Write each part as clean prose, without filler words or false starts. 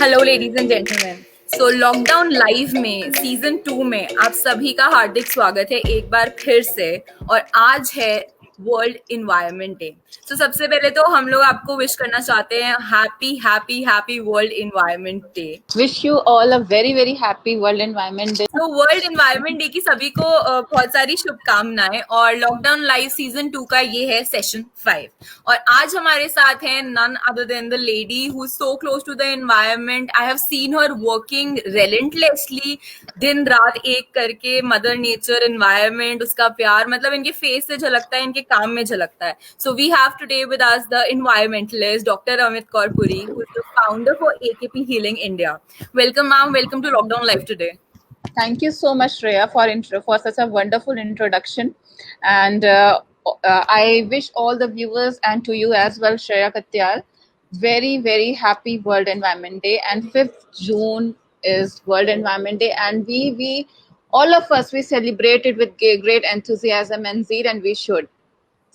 Hello ladies and gentleman. So lockdown live में season 2 में आप सभी का हार्दिक स्वागत है एक बार फिर से। और आज है वर्ल्ड इन्वायरमेंट डे। सो सबसे पहले तो हम लोग आपको विश करना चाहते हैं happy happy happy world environment day. Wish you all a very happy World Environment Day. तो वर्ल्ड इन्वायरमेंट डे की सभी को बहुत सारी शुभकामनाएं। और लॉकडाउन लाइव सीजन 2 का ये है सेशन 5। और आज हमारे साथ हैं none other than the lady who is so close to the environment. I have seen her working relentlessly, दिन रात एक करके। मदर नेचर, एनवायरमेंट, उसका प्यार, मतलब इनके फेस से झलकता है, इनके काम में झलकता है। So we have today with us the environmentalist doctor Amit Kaur Puri, who is the founder for AKP healing India. Welcome ma'am, welcome to lockdown live today. Thank you so much, Shreya, for such a wonderful introduction. And I wish all the viewers and to you as well, Shreya Katyal, very happy World Environment Day. And 5th June is World Environment Day, and we all of us, we celebrate it with great enthusiasm and zeal, and we should.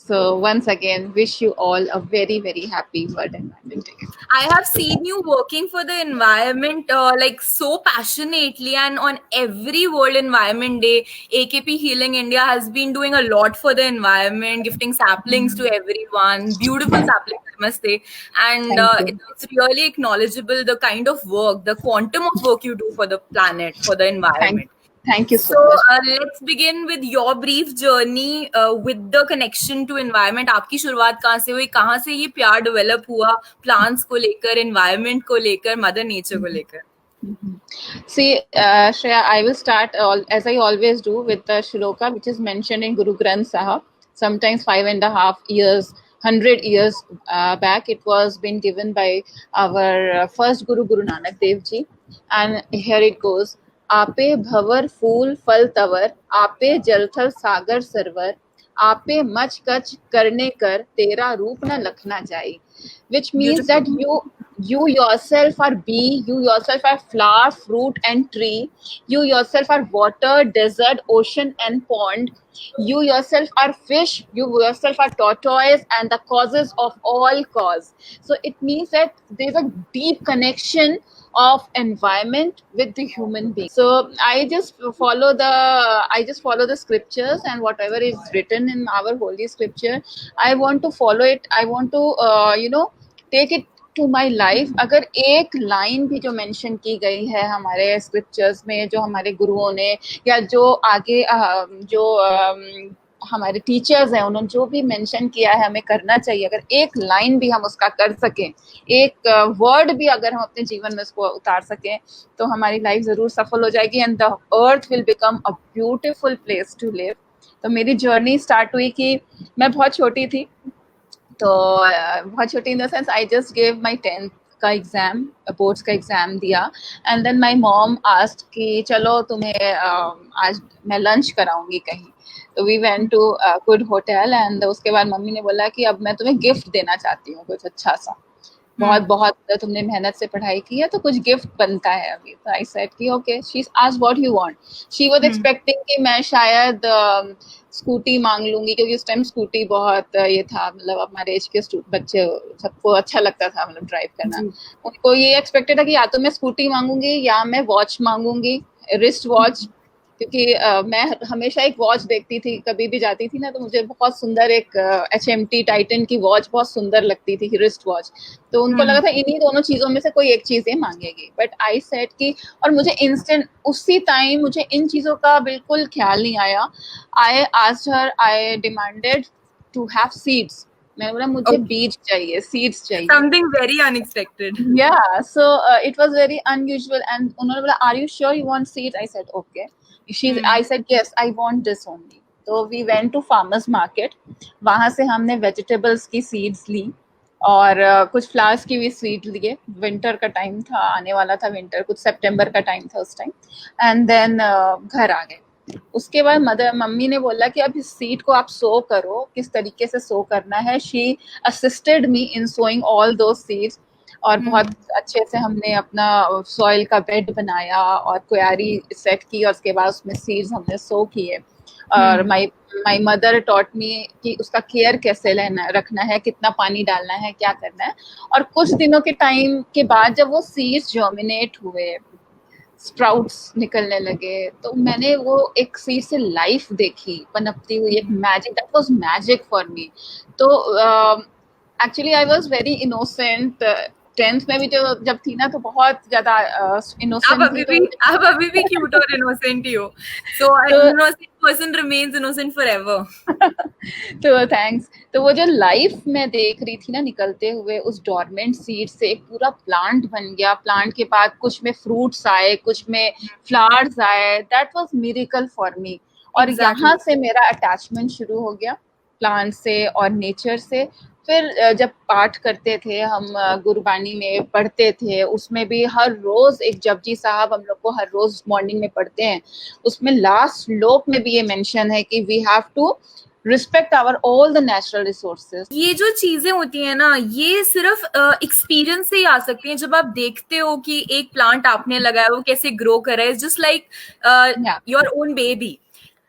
So once again, wish you all a very happy World Environment Day. I have seen you working for the environment like so passionately, and on every World Environment Day, AKP Healing India has been doing a lot for the environment, gifting saplings to everyone, beautiful saplings, I must say. And Thank you. it's really acknowledgeable the kind of work, the quantum of work you do for the planet, for the environment. Thank you so So much. let's begin with your brief journey with the connection to environment. आपकी शुरुआत कहाँ से हुई, कहाँ से ये प्यार develop हुआ प्लांट्स को लेकर, environment को लेकर, मदर नेचर को लेकर? See, Shreya, I will start as I always do with the shloka which is mentioned in Guru Granth Sahib. Sometimes 5.5 years, 100 years back, it was been given by our first Guru, Guru Nanak Dev Ji. And here it goes. आपे भवर फूल फल तवर, आपे जलथल सागर server, आपे much कच करने कर, तेरा रूप न लखना जाए. Which means that you yourself are bee, you yourself are flower, fruit and tree, you yourself are water, desert, ocean and pond, you yourself are fish, you yourself are tortoise and the causes of all cause. So it means that there's a deep connection of environment with the human being. So I just follow the scriptures, and whatever is written in our holy scripture, I want to follow it. I want to take it to my life. अगर एक line भी जो mention की गई है हमारे scriptures में, जो हमारे गुरुओं ने या जो आगे जो हमारे टीचर्स हैं उन्होंने जो भी मेंशन किया है हमें करना चाहिए, अगर एक लाइन भी हम उसका कर सकें, एक वर्ड भी अगर हम अपने जीवन में उसको उतार सकें, तो हमारी लाइफ ज़रूर सफल हो जाएगी and the earth will become a beautiful place to live. तो मेरी जर्नी स्टार्ट हुई कि मैं बहुत छोटी थी, तो बहुत छोटी in the sense I just gave my 10th का एग्ज़ाम, बोर्ड्स का एग्ज़ाम दिया. And then my mom asked कि चलो तुम्हें आज मैं लंच कराऊंगी कहीं. तो we went to good hotel and उसके बाद मम्मी ने बोला कि अब मैं तुम्हें गिफ्ट देना चाहती हूँ कुछ अच्छा सा. बहुत तुमने मेहनत से पढ़ाई की है तो कुछ गिफ्ट बनता है अभी. तो आई सेड कि okay. She asked what you want. She was expecting कि मैं शायद स्कूटी मांग लूंगी, क्योंकि उस टाइम स्कूटी बहुत ये था, मतलब हमारे एज के बच्चे सबको अच्छा लगता था मतलब ड्राइव करना. उनको ये एक्सपेक्टेड था कि या तो मैं स्कूटी मांगूंगी या मैं वॉच मांगूंगी, रिस्ट वॉच. क्योंकि मैं हमेशा एक वॉच देखती थी, कभी भी जाती थी ना तो मुझे बहुत सुंदर एक HMT टाइटन की वॉच बहुत सुंदर लगती थी, रिस्ट वॉच. तो उनको लगा था इन्हीं दोनों चीज़ों में से कोई एक चीज़ ये मांगेगी. बट आई सेड कि, और मुझे इंस्टेंट उसी टाइम मुझे इन चीज़ों का बिल्कुल ख्याल नहीं आया. I asked her, I demanded to have seeds. मैंने बोला मुझे बीज चाहिए, सीड्स चाहिए. Something very unexpected. Yeah, so it was very unusual. And उन्होंने बोला are you sure you want seeds? I said okay. I said yes, I want this only. तो we went to farmers market. वहाँ से हमने vegetables की seeds ली और कुछ flowers की भी सीड लिए. विंटर का टाइम था, आने वाला था विंटर, कुछ सितंबर का टाइम था उस टाइम. एंड देन घर आ गए. उसके बाद मम्मी ने बोला कि अब इस सीड को आप सो करो, किस तरीके से सो करना है. She assisted me in sowing all दो सीड्स. और बहुत अच्छे से हमने अपना सॉइल का बेड बनाया और क्यारी सेट की और उसके बाद उसमें सीड्स हमने सो किए. और माई my mother taught me कि उसका केयर कैसे लेना रखना है, कितना पानी डालना है, क्या करना है. और कुछ दिनों के टाइम के बाद जब वो सीड्स जर्मिनेट हुए, स्प्राउट्स निकलने लगे, तो मैंने वो एक सीड से लाइफ देखी पनपती हुई, एक magic, that was magic for me. तो actually I was very innocent. 10th में भी जब थी ना, तो बहुत ज्यादा इनोसेंट थी. आप अभी भी क्यूट और इनोसेंट ही हो. So innocent person remains innocent forever. तो थैंक्स. तो वो जो लाइफ मैं देख रही थी ना निकलते हुए, उस डॉर्मेंट सीड से एक पूरा प्लांट बन गया. प्लांट के बाद कुछ में फ्रूट्स आए, कुछ में फ्लावर्स आए. That was miracle for me. और यहाँ से मेरा अटैचमेंट शुरू हो गया प्लांट से और नेचर से. फिर जब पाठ करते थे हम, गुरबानी में पढ़ते थे, उसमें भी हर रोज एक जपजी साहब हम लोग को हर रोज मॉर्निंग में पढ़ते हैं. उसमें लास्ट श्लोक में भी ये मेंशन है कि we have to respect our all the natural resources. ये जो चीजें होती है ना, ये सिर्फ एक्सपीरियंस से ही आ सकती हैं. जब आप देखते हो कि एक प्लांट आपने लगाया, वो कैसे ग्रो कर रहा है, just like your own baby.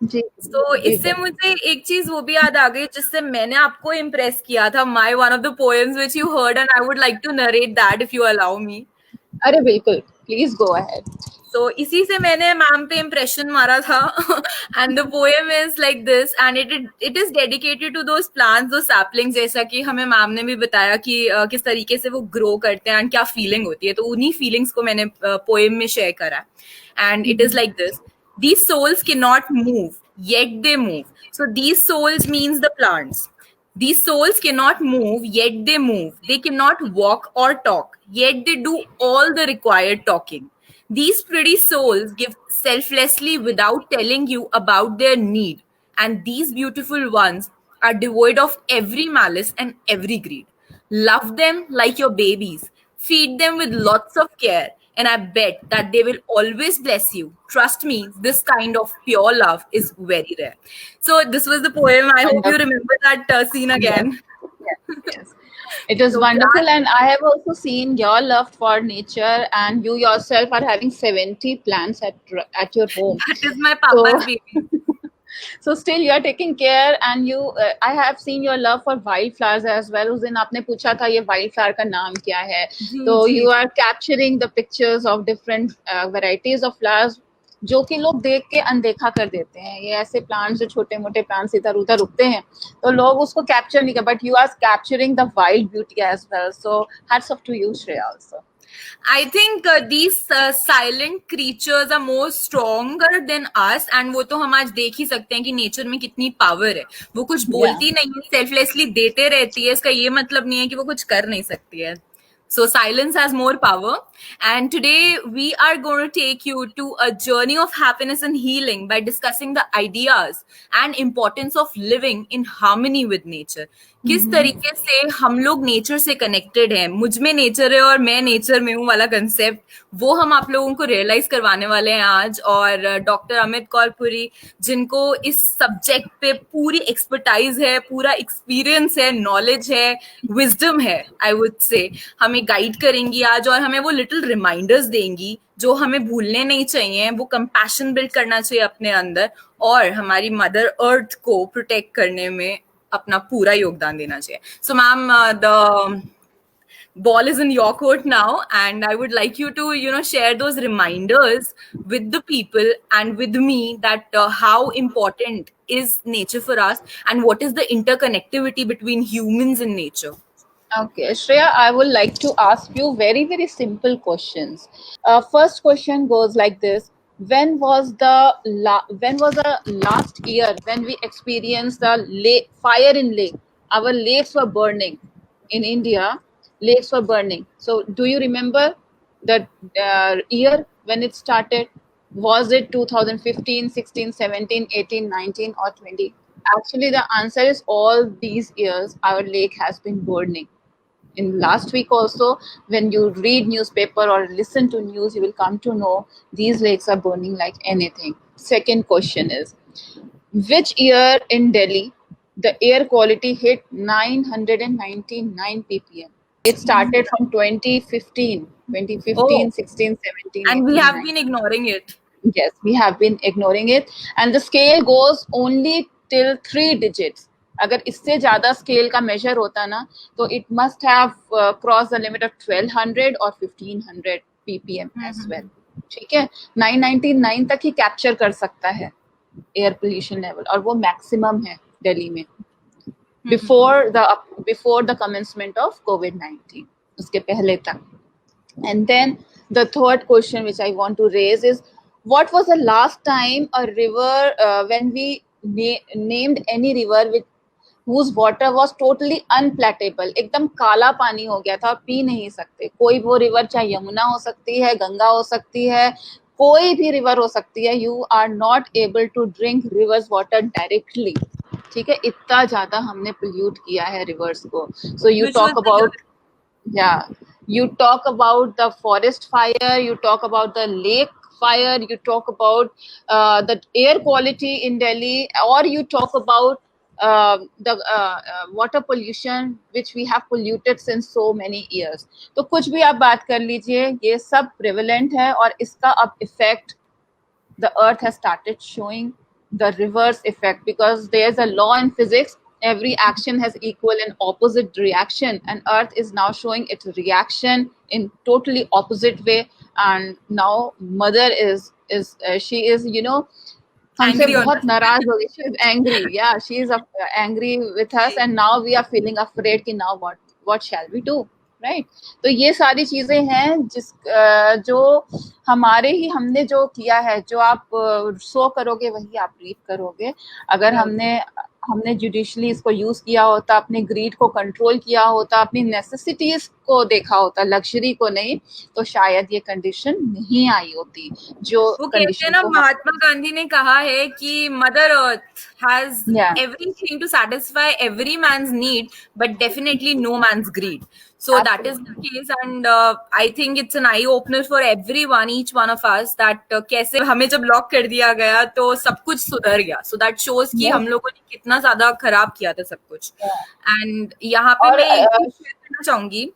तो इससे मुझे एक चीज वो भी याद आ गई जिससे मैंने आपको इम्प्रेस किया था. My one of the poems which you heard, and I would like to narrate that if you allow me. अरे बिल्कुल, प्लीज गो अहेड. तो इसी से मैंने मैम पे इम्प्रेशन मारा था. And the poem is like this, and it is dedicated to those plants, दो सैपलिंग्स, जैसा कि हमें मैम ने भी बताया कि किस तरीके से वो ग्रो करते हैं एंड क्या फीलिंग होती है. तो उन्हीं फीलिंग्स को मैंने पोएम में शेयर करा. And it is like this: these souls cannot move, yet they move. So these souls means the plants. These souls cannot move, yet they move. They cannot walk or talk, yet they do all the required talking. These pretty souls give selflessly without telling you about their need. And these beautiful ones are devoid of every malice and every greed. Love them like your babies. Feed them with lots of care. And I bet that they will always bless you. Trust me, this kind of pure love is very rare. So this was the poem. I hope you remember that scene again. Yes. It is wonderful. And I have also seen your love for nature, and you yourself are having 70 plants at your home. That is my papa's baby. So still you are taking care, and you I have seen your love for wildflowers as well. उस दिन आपने पूछा था ये wildflower का नाम क्या है. तो you are capturing the pictures of different varieties of flowers जो कि लोग देख के अनदेखा कर देते हैं. ये ऐसे प्लांट्स जो छोटे मोटे प्लांट्स इधर उधर उगते हैं, तो लोग उसको कैप्चर नहीं कर, but you are capturing the wild beauty as well. So hats off to you, Shreya. Also I think these silent creatures are more stronger than us, and वो तो हम आज देख ही सकते हैं कि नेचर में कितनी पावर है. वो कुछ बोलती नहीं है, सेल्फलेसली देते रहती है. इसका ये मतलब नहीं है कि वो कुछ कर नहीं सकती है. So silence has more power. And today we are going to take you to a journey of happiness and healing by discussing the ideas and importance of living in harmony with nature. किस तरीके से हम लोग nature से connected हैं. मुझ में nature है और मैं नेचर में हूँ वाला कंसेप्ट, वो हम आप लोगों को रियलाइज करवाने वाले हैं आज. और डॉक्टर अमित कौर पुरी, जिनको इस सब्जेक्ट पे पूरी एक्सपर्टाइज है, पूरा एक्सपीरियंस है, नॉलेज है, विजडम है, आई वुड से, हमें गाइड करेंगी आज. और हमें वो लिटिल रिमाइंडर्स देंगी जो हमें भूलने नहीं चाहिए. वो कंपैशन बिल्ड करना चाहिए अपने अंदर, और हमारी मदर अर्थ को प्रोटेक्ट करने में अपना पूरा योगदान देना चाहिए. So ma'am, the ball is in your court now, and I would like you to share those reminders with the people and with me that how important is nature for us, and what is the interconnectivity between humans and nature. Okay, Shreya, I would like to ask you very, very simple questions. First question goes like this: when was the last year when we experienced the fire in lake? Our lakes were burning in India. Lakes were burning. So, do you remember the year when it started? Was it 2015, 16, 17, 18, 19, or 20? Actually, the answer is all these years our lake has been burning. In last week also, when you read newspaper or listen to news, you will come to know these lakes are burning like anything. Second question is, which year in Delhi the air quality hit 999 ppm? It started from 2015, Oh. 16, 17. And we 18, have 19. been ignoring it. Yes, we have been ignoring it. And the scale goes only till 3 digits. अगर इससे ज्यादा scale का major होता ना तो it must have cross the limit of 1200 और 1500 ppm as well. ठीक है, 999 तक ही कैप्चर कर सकता है एयर पोल्यूशन लेवल, और वो मैक्सिमम है दिल्ली में बिफोर द कमेंसमेंट ऑफ कोविड-19, उसके पहले तक. And then the third question which I want to raise is, what was the last time a river, when we named any river with whose water was totally unpalatable, एकदम काला पानी हो गया था, P नहीं सकते. कोई वो रिवर, चाहे यमुना हो सकती है, गंगा हो सकती है, कोई भी रिवर हो सकती है, you are not able to drink rivers water directly. ठीक है, इतना ज्यादा हमने पोल्यूट किया है रिवर्स को. So you Which was talk about, yeah, you talk about the forest fire, you talk about the lake fire, you talk about the air quality in Delhi, or you talk about the water pollution which we have polluted since so many years. तो कुछ भी आप बात कर लीजिए, ये सब prevalent है, और इसका अब effect the earth has started showing the reverse effect, because there's a law in physics, every action has equal and opposite reaction, and earth is now showing its reaction in totally opposite way. And now mother is she is, you know, हमसे Angry on बहुत us. नाराज हो गई. She is angry, yeah, she is angry with us, and now we are feeling afraid कि now what shall we do, right? तो ये सारी चीजें हैं जो हमारे ही, हमने जो किया है, जो आप सो करोगे वही आप रीप करोगे. अगर हमने जुडिशली इसको यूज किया होता, अपने ग्रीड को कंट्रोल किया होता, अपनी नेसेसिटीज को देखा होता, लग्जरी को नहीं, तो शायद ये कंडीशन नहीं आई होती. जो वो कहते हैं ना, महात्मा गांधी ने कहा है कि mother earth has everything to satisfy every man's need, but definitely no man's greed. So that is the case, and I think it's an eye opener for everyone, each one of us, that कैसे हमें जब lock कर दिया गया तो सब कुछ सुधर गया. So that shows कि हम लोगों ने कितना ज्यादा खराब किया था सब कुछ. And यहाँ पे मैं एक चीज शेयर करना चाहूंगी,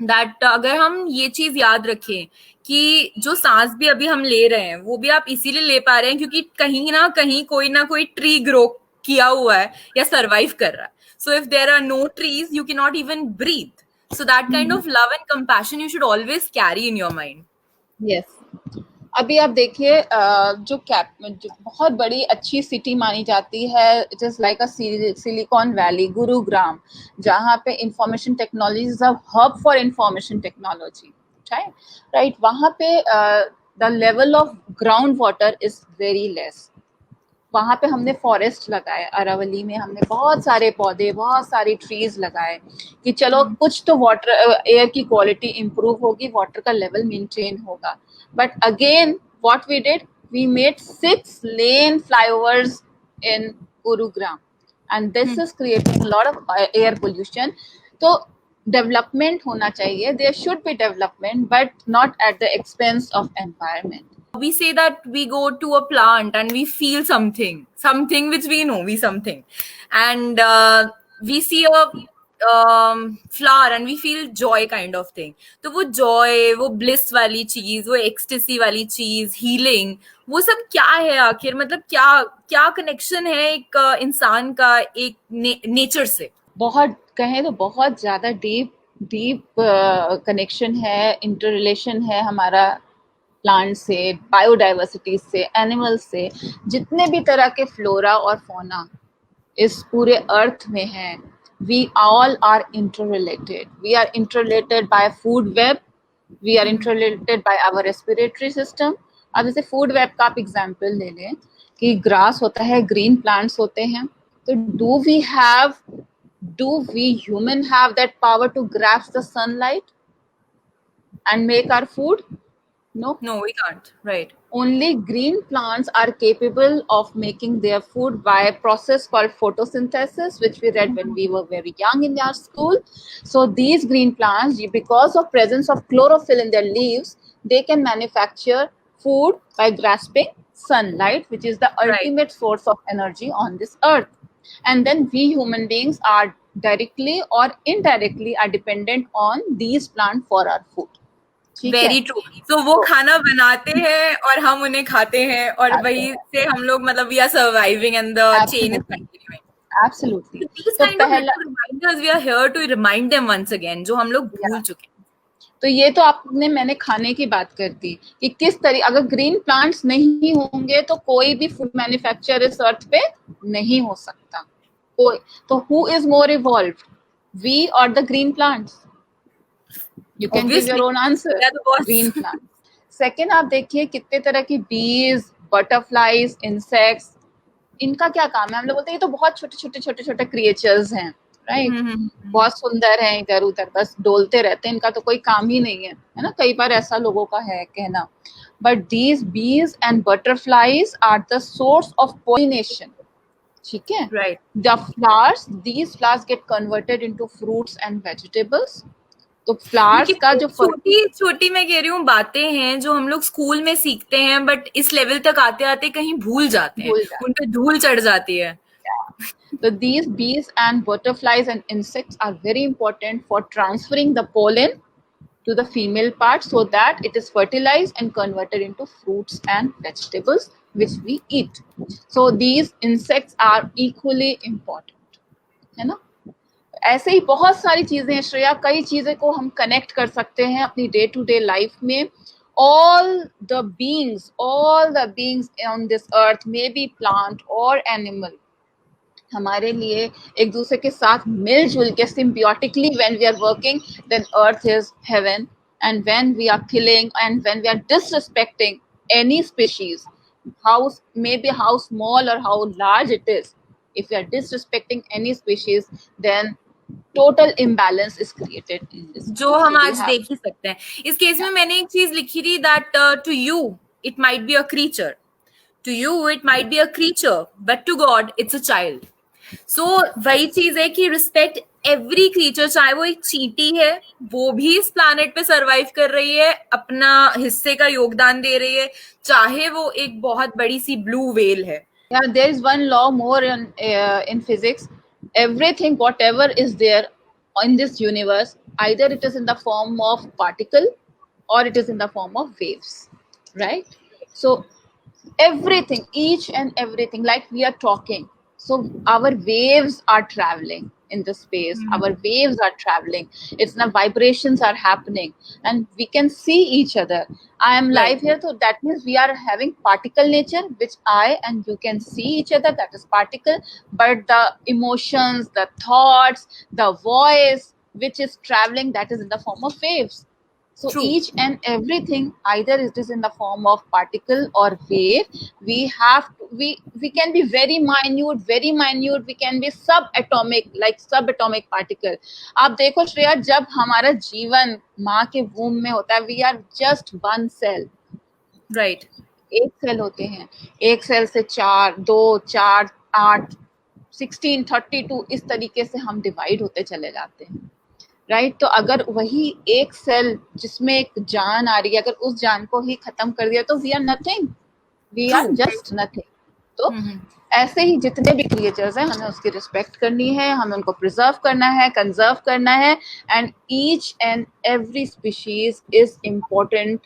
that अगर हम ये चीज याद रखें कि जो सांस भी अभी हम ले रहे हैं वो भी आप इसीलिए ले पा रहे हैं क्योंकि कहीं ना कहीं कोई ना कोई ट्री ग्रो किया हुआ है या सरवाइव कर रहा है. So if there are no trees, you cannot even breathe. So that kind of love and compassion you should always carry in your mind. Yes. अभी आप देखिए, जो बहुत बड़ी अच्छी सिटी मानी जाती है, it is like a silicon valley, Gurugram, जहाँ पे information technology is a hub for information technology, right. वहाँ पे the level of ground water is very less. वहाँ पे हमने फॉरेस्ट लगाए, अरावली में हमने बहुत सारे पौधे, बहुत सारी ट्रीज लगाए कि चलो कुछ तो वाटर एयर की क्वालिटी इंप्रूव होगी, वाटर का लेवल मेंटेन होगा. But again what we did, we made 6 lane flyovers in Gurugram, and this is creating lot of air pollution. तो डेवलपमेंट होना चाहिए, there should be development, but not at the expense of environment. We say that we go to a plant and we feel something which we know something, and we see a flower and we feel joy kind of thing. तो वो joy, वो bliss वाली चीज, वो ecstasy वाली चीज, healing, वो सब क्या है आखिर? मतलब क्या connection है एक इंसान का एक nature से? बहुत कहें तो बहुत ज्यादा डीप कनेक्शन है, इंटररिलेशन है हमारा प्लांट से, बायोडाइवर्सिटी से, एनिमल से. जितने भी तरह के फ्लोरा और फौना इस पूरे अर्थ में हैं, we all are interrelated. We are interrelated by food web, we are interrelated by our respiratory system. अब जैसे फूड वेब का आप एग्जाम्पल ले लें कि ग्रास होता है, ग्रीन प्लांट्स होते हैं, तो do we human have that power to grasp the sunlight and make our food? No, we can't, right? Only green plants are capable of making their food by a process called photosynthesis, which we read when we were very young in our school. So these green plants, because of presence of chlorophyll in their leaves, they can manufacture food by grasping sunlight, which is the ultimate source of energy on this earth. And then we human beings are directly or indirectly are dependent on these plants for our food. ठीक है। Very true. तो वो खाना बनाते हैं और हम उन्हें खाते हैं, और खाते वही हैं। से हम लोग मतलब we are surviving and the chain is absolutely, continuing. Absolutely. So these तो kind of पहला, little reminders we are here to remind them once again, जो हम लोग भूल चुके हैं। तो ये तो आपने, मैंने खाने की बात कर दी कि किस तरह, अगर ग्रीन प्लांट्स नहीं होंगे तो कोई भी फूड मैन्युफैक्चर इस अर्थ पे नहीं हो सकता। कोई, तो who is more evolved, we और the green plants? You can give your Obviously, own answer. we are the boss. Green plant. Second, आप देखिए कितने तरह की बीज, बटरफ्लाईज, इंसेक्ट्स, इनका क्या काम है? हम लोग बोलते हैं ये तो बहुत छोटे छोटे छोटे छोटे क्रिएचर्स हैं, राइट, बहुत सुंदर हैं, इधर उधर बस डोलते रहते हैं, इनका तो कोई काम ही नहीं है ना? कई बार ऐसा लोगों का है कहना। But these bees and butterflies are the source of pollination, ठीक है? Right. The flowers, these flowers get converted into fruits and vegetables. तो फ्लावर्स का कितनी जो छोटी छोटी मैं कह रही हूँ बातें हैं जो हम लोग स्कूल में सीखते हैं, बट इस लेवल तक आते आते कहीं भूल जाते हैं, भूल जाते उन पे धूल चढ़ जाती है। हैं। So these bees and butterflies and insects are very important for transferring the pollen to the female part so that it is fertilized and converted into fruits and vegetables which we eat. So these insects are equally important, है ना? ऐसे ही बहुत सारी चीजें हैं श्रेया, कई चीजें को हम कनेक्ट कर सकते हैं अपनी डे टू डे लाइफ में। all the beings on this earth, may be plant or animal, हमारे लिए एक दूसरे के साथ मिलजुल के symbiotically when we are working, then earth is heaven. And when we are killing and when we are disrespecting any species, maybe how small or how large it is, if we are disrespecting any species, then total imbalance is created in this जो earth. हम So we आज have, देख ही सकते हैं। इस case में मैंने एक चीज लिखी थी that to you it might be a creature, to you it might be a creature, but to God it's a child. So वही चीज है कि रिस्पेक्ट एवरी क्रीचर, चाहे वो एक चींटी है, वो भी इस प्लानेट पे सरवाइव कर रही है, अपना हिस्से का योगदान दे रही है, चाहे वो एक बहुत बड़ी सी ब्लू वेल है। yeah, there is one law more in physics. Everything, whatever is there in this universe, either it is in the form of particle or it is in the form of waves, right? So everything, each and everything, like we are talking, so our waves are traveling in the space, our waves are traveling, it's the vibrations are happening, and we can see each other. I am live Right. here, so that means we are having particle nature, which I and you can see each other, that is particle. But the emotions, the thoughts, the voice which is traveling, that is in the form of waves. So True. each and everything, either it is in the form of particle or wave, we have to, we can be very minute, we can be subatomic, like subatomic particle. आप देखो श्रेया, जब हमारा जीवन माँ के वूम में होता है, we are just one cell. Right. एक सेल होते हैं, एक सेल से 4, 2, 4, 8, 16, 32, इस तरीके से हम डिवाइड होते चले जाते हैं, राइट? तो अगर वही एक सेल जिसमें एक जान आ रही है, अगर उस जान को ही खत्म कर दिया तो we are nothing, we are just nothing. तो ऐसे ही जितने भी क्रिएचर्स हैं, हमें उसकी रिस्पेक्ट करनी है, हमें उनको प्रिजर्व करना है, कंजर्व करना है, and each and every species is important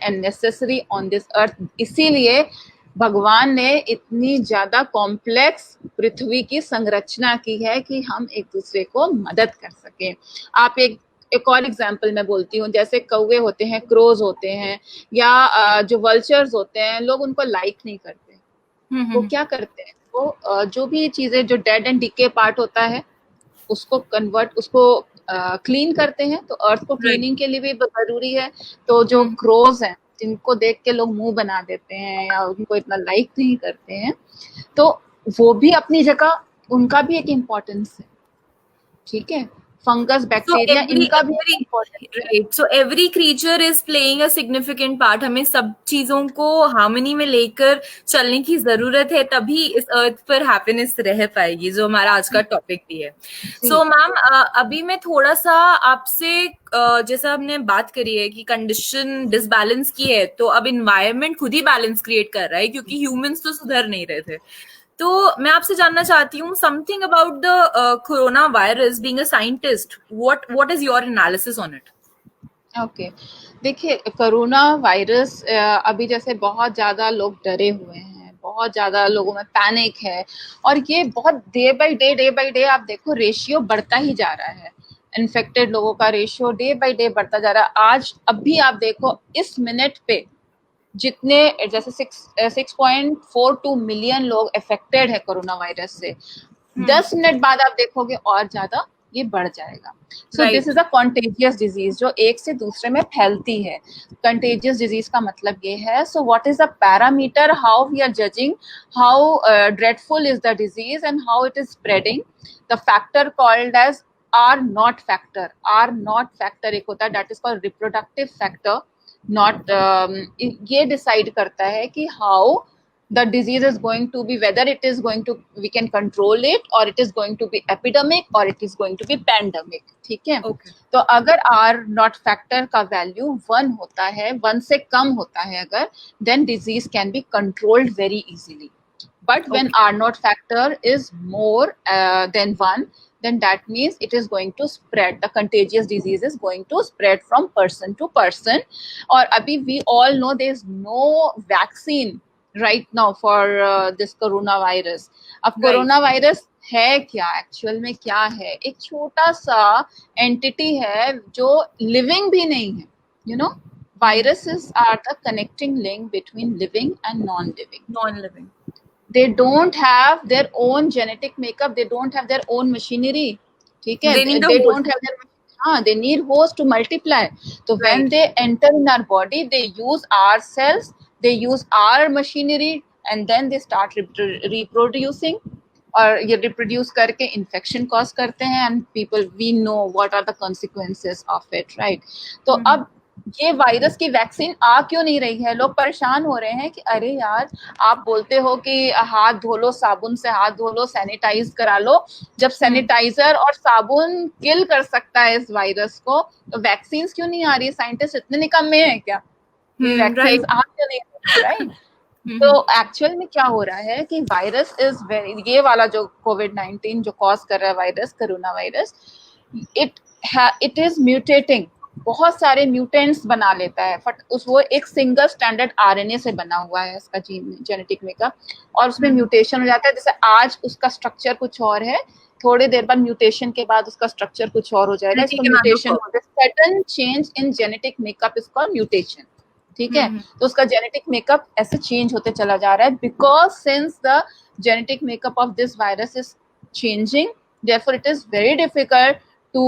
and necessary on this earth. इसीलिए भगवान ने इतनी ज्यादा कॉम्प्लेक्स पृथ्वी की संरचना की है कि हम एक दूसरे को मदद कर सकें। आप एक और एग्जाम्पल मैं बोलती हूँ, जैसे कौवे होते हैं, क्रोज होते हैं, या जो वल्चर्स होते हैं, लोग उनको लाइक नहीं करते। वो क्या करते हैं, वो जो भी चीजें जो डेड एंड डिके पार्ट होता है उसको क्लीन करते हैं। तो अर्थ को क्लीनिंग के लिए भी जरूरी है। तो जो क्रोज हैं, जिनको देख के लोग मुंह बना देते हैं या उनको इतना लाइक नहीं करते हैं, तो वो भी अपनी जगह, उनका भी एक इम्पोर्टेंस है, ठीक है? फंगस, बैक्टीरिया, इनका भी right. So every creature is playing a significant part. हमें सब चीजों को हार्मनी में लेकर चलने की जरूरत है, तभी इस अर्थ पर हैप्पीनेस रह पाएगी, जो हमारा आज का टॉपिक भी है। सो मैम, अभी मैं थोड़ा सा आपसे, जैसा हमने बात करी है कि कंडीशन डिसबैलेंस की है, तो अब इन्वायरमेंट खुद ही बैलेंस क्रिएट कर रहा है, क्योंकि ह्यूमंस तो सुधर नहीं रहे थे। तो मैं आपसे जानना चाहती हूँ something about the corona virus. Being a scientist, what is your analysis on it? Okay, देखिए कोरोना वायरस अभी जैसे बहुत ज़्यादा लोग डरे हुए हैं, बहुत ज़्यादा लोगों में पैनिक है, और ये बहुत डे बाय डे आप देखो रेशियो बढ़ता ही जा रहा है। इन्फेक्टेड लोगों का रेशियो डे बाय डे बढ़ता जा रहा है। आज अभी आप देखो इस मिनट पे जितने जैसे 6.42 मिलियन लोग अफेक्टेड है कोरोना वायरस से, 10 मिनट बाद आप देखोगे और ज्यादा ये बढ़ जाएगा। So this right, is a contagious disease जो एक से दूसरे में फैलती है। कंटेजियस डिजीज का मतलब ये है, so what is the parameter how we are judging how dreadful is the disease and how it is spreading? The factor called as R naught factor. R naught factor एक होता है, that is called reproductive factor. Naught ये decide करता है कि how the disease is going to be, whether it is going to, we can control it, or it is going to be epidemic, or it is going to be pandemic। ठीक है, okay, तो अगर R not factor का value 1 होता है, 1 से कम होता है अगर, then disease can be controlled very easily। But when okay, R naught factor is more than 1, then that means it is going to spread. The contagious disease is going to spread from person to person। और अभी we all know there is no vaccine right now for this coronavirus। अब right, corona virus है क्या, actual में क्या है? एक छोटा सा एंटिटी है जो लिविंग भी नहीं है, you know. viruses are the connecting link between living and non-living। Non living, they don't have their own genetic makeup, they don't have their own machinery। ठीक है, they need a they host, don't have their, हाँ, they need host to multiply। so when right, they enter in our body, they use our cells, they use our machinery, and then they start reproducing। और ये reproduce करके infection cause करते हैं, and people we know what are the consequences of it, right? तो अब ये virus की vaccine आ क्यों नहीं रही है? लोग परेशान हो रहे हैं कि अरे यार, आप बोलते हो कि हाथ धो लो, साबुन से हाथ धो लो, सैनिटाइज करा लो। जब सैनिटाइजर और साबुन किल कर सकता है इस वायरस को, तो वैक्सीन क्यों नहीं आ रही? साइंटिस्ट इतने निकम्मे हैं क्या कि वैक्सीन राइट, आ क्यों नहीं रही, राइट? तो एक्चुअल में क्या हो रहा है कि वायरस इज वेरी, ये वाला जो कोविड-19 जो कॉज कर रहा है virus, corona virus, it is mutating. बहुत सारे म्यूटेंट्स बना लेता है, बट उस वो एक सिंगल स्टैंडर्ड आरएनए से बना हुआ है उसका जेनेटिक मेकअप, और उसमें म्यूटेशन हो जाता है। जैसे आज उसका स्ट्रक्चर कुछ और है, थोड़ी देर बाद म्यूटेशन के बाद उसका स्ट्रक्चर कुछ और हो जाएगा। इसको mutation, sudden change in genetic makeup is called mutation. ठीक है, तो उसका जेनेटिक मेकअप ऐसे चेंज होते चला जा रहा है, because since the genetic makeup of this virus is changing, therefore it is very difficult to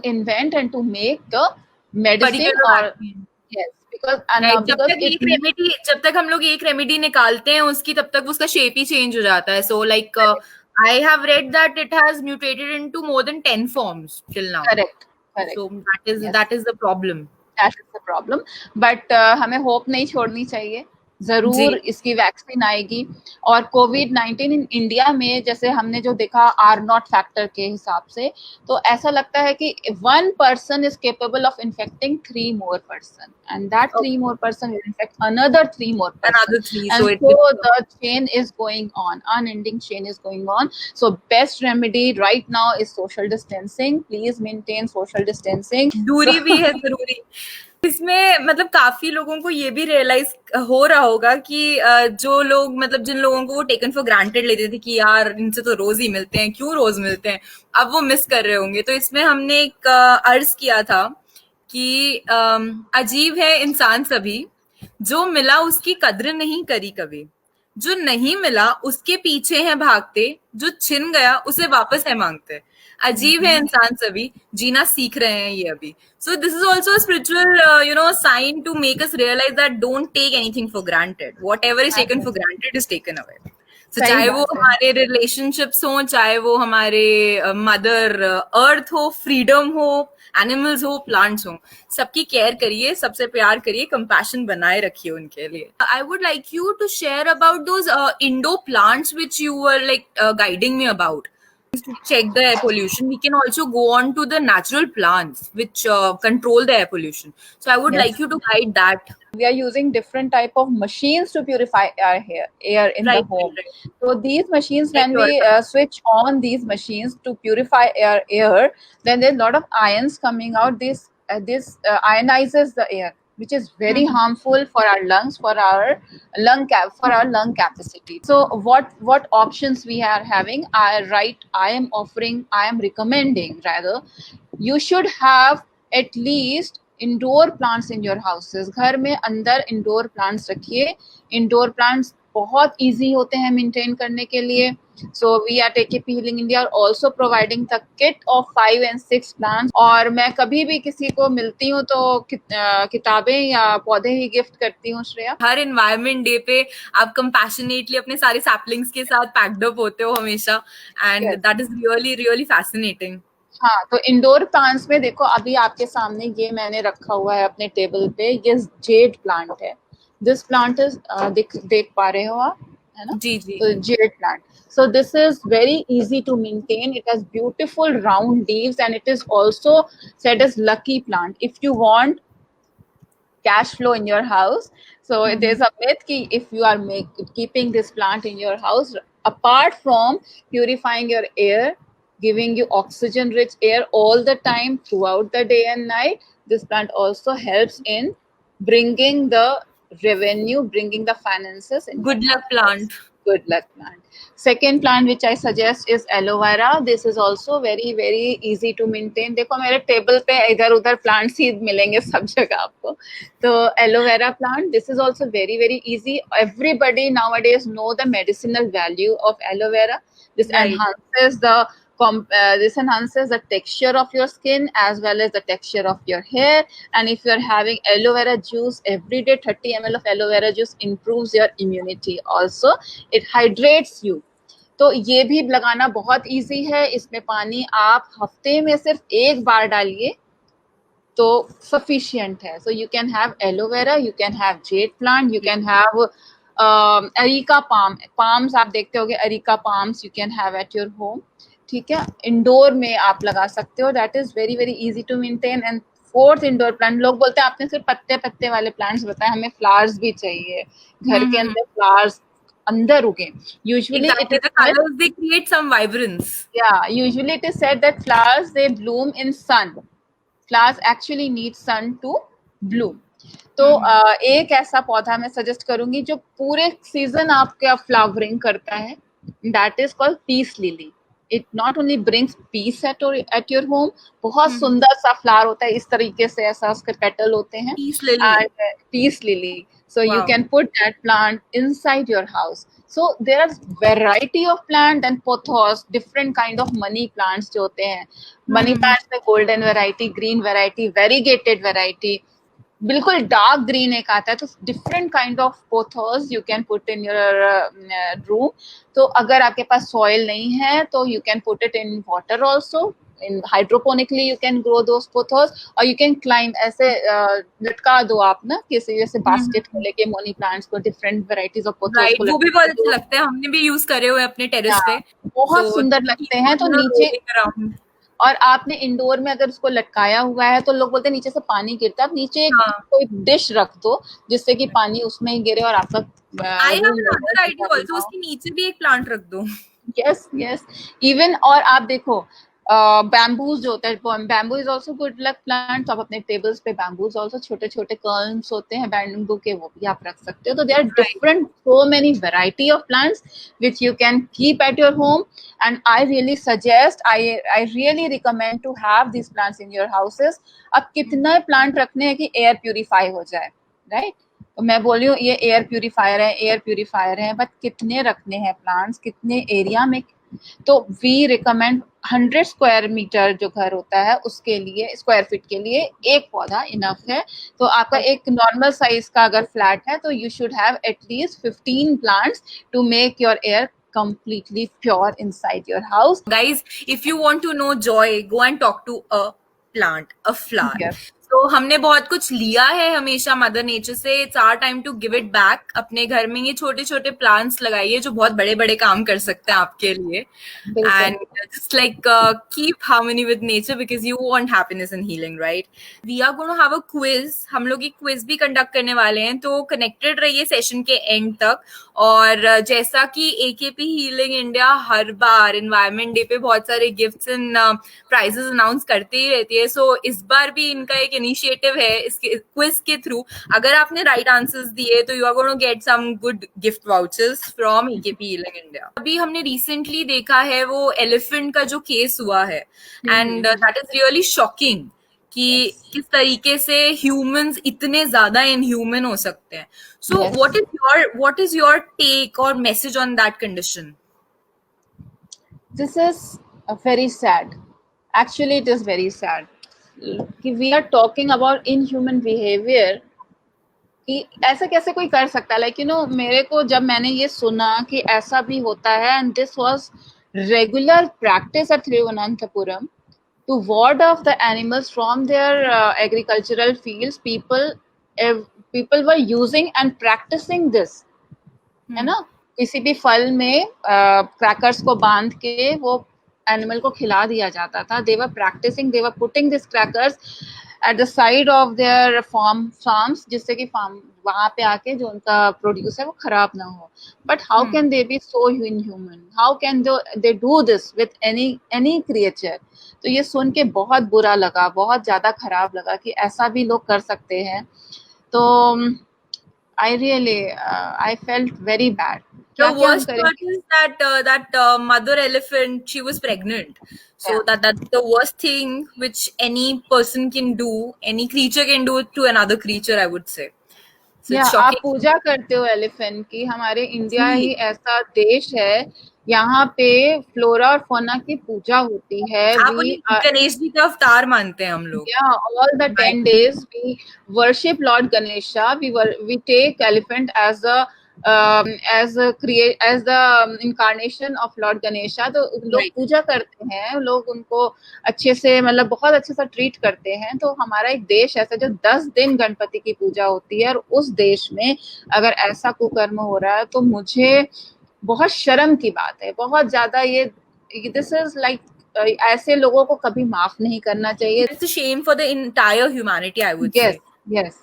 invent and to make the medicine, or yes, because because it needs, जब तक हम लोग एक रेमेडी निकालते हैं उसकी, तब तक उसका शेप ही चेंज हो जाता है। So like I have read that it has mutated into more than 10 forms till now. correct, so yes, that is the problem. that is the problem। but हमें होप नहीं छोड़नी चाहिए, जी, जरूर इसकी वैक्सीन आएगी। और कोविड-19 इन इंडिया में जैसे हमने जो देखा आर नॉट फैक्टर के हिसाब से, तो ऐसा लगता है कि 1 person is capable of infecting 3 more person, and that 3 more person will infect another 3 more person, another 3, and so so the chain is going on, unending chain is going on। so best remedy right now is social distancing। please maintain social distancing। दूरी भी है जरूरी। इसमें मतलब काफी लोगों को ये भी रियलाइज हो रहा होगा कि जो लोग, मतलब जिन लोगों को वो टेकन फॉर ग्रांटेड लेते थे कि यार इनसे तो रोज ही मिलते हैं, क्यों रोज मिलते हैं, अब वो मिस कर रहे होंगे। तो इसमें हमने एक अर्ज किया था कि अजीब है इंसान सभी, जो मिला उसकी कद्र नहीं करी कभी, जो नहीं मिला उसके पीछे है भागते, जो छिन गया उसे वापस है मांगते। अजीब है इंसान सभी, जीना सीख रहे हैं ये अभी। So this is also spiritual sign to make us realise that don't take anything for granted. Whatever is taken for granted is taken away. So चाहे वो हमारे रिलेशनशिप्स हो, चाहे वो हमारे मदर अर्थ हो, फ्रीडम हो, एनिमल्स हो, प्लांट्स हो, सबकी केयर करिए, सबसे प्यार करिए, कंपैशन बनाए रखिए उनके लिए। I would like you to share about those indoor plants which you were like guiding me about. to check the air pollution, we can also go on to the natural plants which control the air pollution. So I would Yes. like you to guide that. We are using different type of machines to purify air in the Right, home. right, right. So these machines, Like when your we switch on these machines to purify air, then there's a lot of ions coming out. This ionizes the air, which is very harmful for our lungs, for our lung capacity. So what options we are having? I am recommending rather, you should have at least indoor plants in your houses. घर में अंदर indoor plants रखिए. Indoor plants बहुत easy होते हैं maintain करने के लिए. So we are taking healing India also providing the kit of 5 and 6 plants. और मैं कभी भी किसी को मिलती हूँ तो किताबें या पौधे ही गिफ्ट करती हूँ. श्रेया, हर एनवायरनमेंट डे पे आप कंपैशनेटली अपने सारे सैपलिंग्स के साथ पैक्ड अप होते हो हमेशा, and that is really really fascinating. हाँ, तो इंडोर प्लांट्स में देखो, अभी आपके सामने ये मैंने रखा हुआ है अपने टेबल पे, ये जेड प्लांट है. दिस प्लांट इज देख पा रहे हो आप, है ना? जी जी. तो jade plant. So this is very easy to maintain. It has beautiful round leaves and it is also said as lucky plant. If you want cash flow in your house, so there's a myth ki if you are keeping this plant in your house, apart from purifying your air, giving you oxygen rich air all the time throughout the day and night, this plant also helps in bringing the revenue, bringing the finances in Good your luck house. plant. Good luck plant. Second plant which I suggest is aloe vera. This is also very very easy to maintain. देखो मेरे table पे इधर उधर plants ही मिलेंगे सब जगह आपको. तो aloe vera plant, this is also very very easy. Everybody nowadays know the medicinal value of aloe vera. This Right. enhances the texture of your skin as well as the texture of your hair. And if you're having aloe vera juice every day, 30 ml of aloe vera juice improves your immunity. Also, it hydrates you. तो ये भी लगाना बहुत easy है. इसमें पानी आप हफ्ते में सिर्फ एक बार डालिए तो सफिशिएंट है. So you can have aloe vera, you can have jade plant, you can have areca palms आप देखते होगे, areca palms you can have at your home. ठीक है, इंडोर में आप लगा सकते हो. That is very very easy to maintain. And fourth indoor plant, लोग बोलते हैं आपने सिर्फ पत्ते पत्ते वाले प्लांट्स बताए, हमें फ्लावर्स भी चाहिए. घर के अंदर फ्लावर्स अंदर उगे. Usually Exactly. it is The colors, they create some vibrance. usually it is said that flowers, they bloom in sun. Flowers actually need sun to bloom. तो एक ऐसा पौधा मैं सजेस्ट करूंगी जो पूरे सीजन आपका फ्लावरिंग करता है. That is called peace lily. It not only brings peace at your home. बहुत सुंदर सा फ्लावर होता है, इस तरीके से ऐसा उसके पेटल होते हैं. Peace lily. And peace lily. So you Wow. can put that plant inside your house. So there are variety of plant and pothos, different kind of money plants जो होते हैं. Money plants में golden variety, green variety, variegated variety. बिल्कुल dark green एक आता है. तो different kind of pothos you can put in your room. तो अगर आपके पास सॉइल नहीं है तो you can put it in water also. in hydroponically you can grow those pothos, or you can climb ऐसे लटका दो आप ना किसी जैसे बास्केट में लेके मनी प्लांट्स को, different varieties of pothos Right. को वो भी बहुत अच्छे लगते हैं, हमने भी यूज करे हुए अपने टेरेस पे. बहुत So, सुंदर लगते हैं. तो you know, नीचे, rolling around. और आपने इंडोर में अगर उसको लटकाया हुआ है तो लोग बोलते हैं नीचे से पानी गिरता है. आप नीचे कोई डिश रख दो जिससे कि पानी उसमें ही गिरे और आपका I have another idea also. उसके नीचे भी एक प्लांट रख दो. yes even. और आप देखो बैम्बूज जो होता है, bamboo is also good luck plant. तो आप अपने टेबल्स पे बैम्बूज ऑल्सो छोटे छोटे कर्न्स होते हैं बैम्बू के, वो भी आप रख सकते हो. तो there are different, so many variety of plants which you can keep at your home. And I really suggest, I really recommend to have this plants in your houses. अब कितना प्लांट रखने हैं कि एयर प्यूरिफाई हो जाए, right? तो मैं बोल रही हूँ ये एयर प्यूरिफायर है, बट कितने रखने हैं प्लांट्स, कितने एरिया में? तो वी रिकमेंड 100 स्क्वायर मीटर जो घर होता है उसके लिए, स्क्वायर फीट के लिए एक पौधा इनफ है. तो आपका एक नॉर्मल साइज का अगर फ्लैट है तो you should have at least 15 plants to make your air completely pure inside your house. Guys, if you want to know joy, go and talk to a plant, a flower. Yes. तो हमने बहुत कुछ लिया है हमेशा mother nature से. It's our time to give it back. अपने घर में ये छोटे छोटे प्लांट्स लगाइए जो बहुत बड़े बड़े काम कर सकते हैं आपके लिए. बिल्कुल. And just like keep harmony with nature because you want happiness and healing, right? We are going to have a quiz. हम लोग एक क्विज भी कंडक्ट करने वाले हैं, तो कनेक्टेड रहिए सेशन के एंड तक. और जैसा कि AKP हीलिंग इंडिया हर बार एनवायरमेंट डे पे बहुत सारे गिफ्ट्स एंड प्राइजेस अनाउंस करते ही रहती है, सो इस बार भी इनका एक इनिशिएटिव है इसके क्विज के थ्रू. अगर आपने राइट आंसर्स दिए तो you are going to get some good gift vouchers from AKP healing India. अभी हमने रिसेंटली देखा है वो एलिफेंट का जो केस हुआ है, and that is really shocking कि किस तरीके से ह्यूमंस इतने ज्यादा इनह्यूमन हो सकते हैं. सो Yes. what is your take or message on that condition? This is very sad. Actually, it is very sad. कि we are talking about inhuman behavior. कि ऐसा कैसे कोई कर सकता है? लाइक मेरे को जब मैंने ये सुना कि ऐसा भी होता है, and this was regular practice eight Thiruvananthapuram to ward off the animals from their agricultural fields. People were using and practicing this. है ना? किसी भी फल में क्रैकर्स को बांध के वो एनिमल को खिला दिया जाता था. they were practicing, they were putting these crackers at the side of their farms, जिससे कि फार्म वहां पे आके जो उनका प्रोड्यूस है वो खराब ना हो. But how can they B so inhuman? How can they do this with any creature? तो ये सुन के बहुत बुरा लगा, बहुत ज्यादा खराब लगा कि ऐसा भी लोग कर सकते हैं. तो I really I felt very bad. The worst part is that mother elephant, she was pregnant. So Yeah. that's the worst thing which any person can do, any creature can do to another creature, I would say. So it's आप shocking. पूजा करते हो elephant की. हमारे India जी. ही ऐसा देश है, यहाँ पे फ्लोरा और फौना की पूजा होती है. आप उन्हें गणेश जी का अवतार मानते हैं हम लोग. All the 10 days we worship Lord Ganesha. We take elephant as the incarnation of Lord Ganesha. तो लोग Right. पूजा करते हैं, लोग उनको अच्छे से मतलब बहुत अच्छे से ट्रीट करते हैं. तो हमारा एक देश ऐसा जो 10 दिन गणपति की पूजा होती है, और उस देश में अगर ऐसा कुकर्म हो रहा है तो मुझे बहुत शर्म की बात है, बहुत ज्यादा. ये दिस इज लाइक ऐसे लोगों को कभी माफ नहीं करना चाहिए. It's a shame for the entire humanity, I would say. Yes.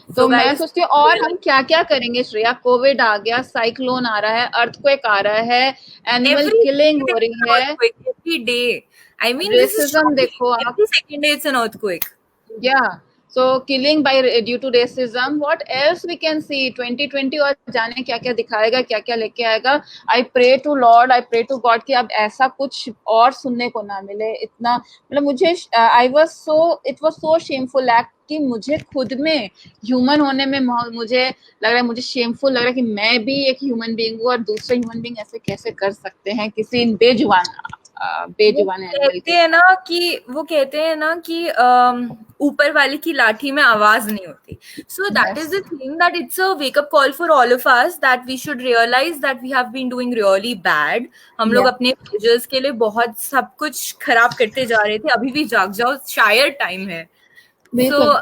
So तो मैं guys, सोचती हूँ और हम क्या क्या करेंगे श्रेया. कोविड आ गया, साइक्लोन आ रहा है, अर्थक्वेक आ रहा है, एनिमल every किलिंग day हो it's an रही है, earthquake, every day. I mean, this is racism shocking. देखो आप. Every second day it's an earthquake. Yeah. So killing by due to racism. What else we can see? 2020 और जाने क्या क्या दिखाएगा, क्या क्या लेके आएगा. I pray to Lord, I pray to God कि अब ऐसा कुछ और सुनने को ना मिले. इतना मतलब मुझे it was so shameful act कि मुझे खुद में ह्यूमन होने में मुझे लग रहा है, मुझे शेमफुल लग रहा है कि मैं भी एक ह्यूमन बीइंग हूँ और दूसरे ह्यूमन बीइंग ऐसे कैसे कर सकते हैं किसी बेजुबान वो कहते हैं ना कि ऊपर वाले की लाठी में आवाज नहीं होती. So that is the thing that it's a wake up call for all of us that we should realise that we have been doing really bad. हम लोग अपने प्लेजर्स के लिए बहुत सब कुछ खराब करते जा रहे थे. अभी भी जाग जाओ, शायद टाइम है. सो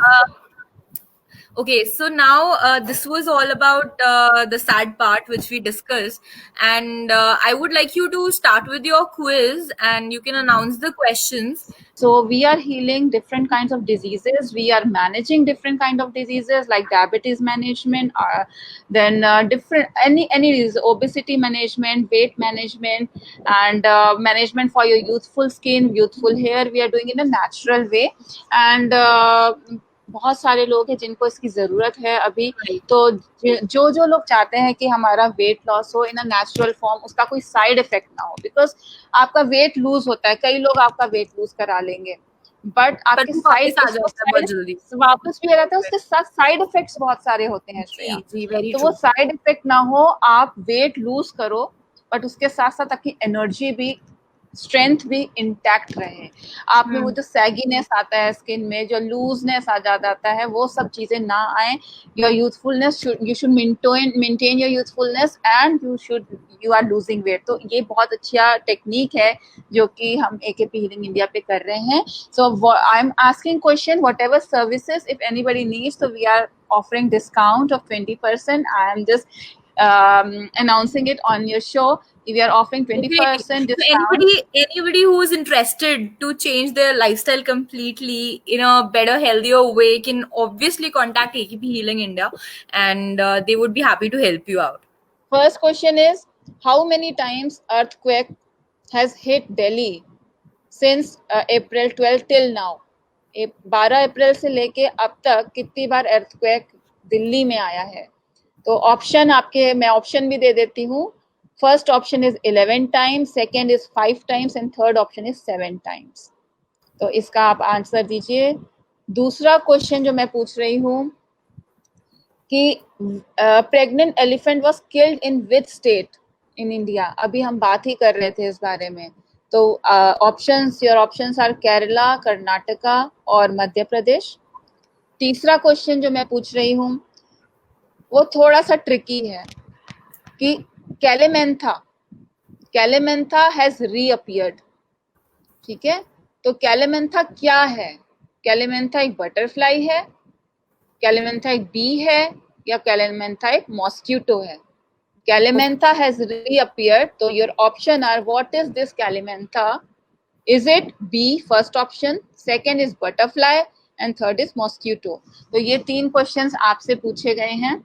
okay, so now this was all about the sad part which we discussed, and I would like you to start with your quiz and you can announce the questions. So we are healing different kinds of diseases. We are managing different kind of diseases like diabetes management, then different any disease, obesity management, weight management, and management for your youthful skin, youthful hair. We are doing in a natural way, and बहुत सारे लोग हैं जिनको इसकी जरूरत है अभी. तो जो लोग चाहते हैं कि हमारा वेट लॉस हो इन अ नेचुरल फॉर्म, उसका कोई साइड इफेक्ट ना हो, बिकॉज आपका वेट लूज होता है, कई लोग आपका वेट लूज करा लेंगे बट आपके साइड वापस भी आ जाता है, उसके साथ साइड इफेक्ट्स बहुत सारे होते हैं. तो वो साइड इफेक्ट ना हो, आप वेट लूज करो बट उसके साथ साथ आपकी एनर्जी भी स्ट्रेंथ भी इंटैक्ट रहे, आप में वो जो सैगीनेस आता है स्किन में, जो लूजनेस आ जाता है, वो सब चीजें ना आए। Your youthfulness you should maintain your youthfulness and you are losing weight. तो ये बहुत अच्छा टेक्निक है जो कि हम एकेपी हीलिंग इंडिया पे कर रहे हैं। So I am asking question, whatever services if anybody needs, so we are offering discount of 20%. I am just announcing it on your show. We are offering Definitely. 20% So discount. anybody who is interested to change their lifestyle completely in a better, healthier way can obviously contact AKP Healing India, and they would be happy to help you out. First question is, how many times earthquake has hit Delhi since April 12 till now? 12 अप्रैल से लेके अब तक कितनी बार earthquake Delhi में आया है? तो option आपके, मैं ऑप्शन भी दे देती हूँ। First option is 11 times, second is 5 times and third option is 7 times. तो इसका आप आंसर दीजिए। दूसरा क्वेश्चन जो मैं पूछ रही हूँ कि pregnant elephant was killed in which state in India? अभी हम बात ही कर रहे थे इस बारे में। तो options, your options are Kerala, Karnataka और मध्य प्रदेश। तीसरा क्वेश्चन जो मैं पूछ रही हूँ वो थोड़ा सा ट्रिकी है कि कैलेमेंथा हैज रीअपियर्ड। ठीक है, तो कैलेमेंथा क्या है? कैलेमेंथा एक बटरफ्लाई है, कैलेमेंथा एक बी है, या कैलेमेंथा एक मॉस्किटो है? कैलेमेंथा हैज रीअपियर्ड, तो your option are, what is this calamintha? Is it be first option, second is butterfly and third is mosquito? तो ये 3 क्वेश्चंस आपसे पूछे गए हैं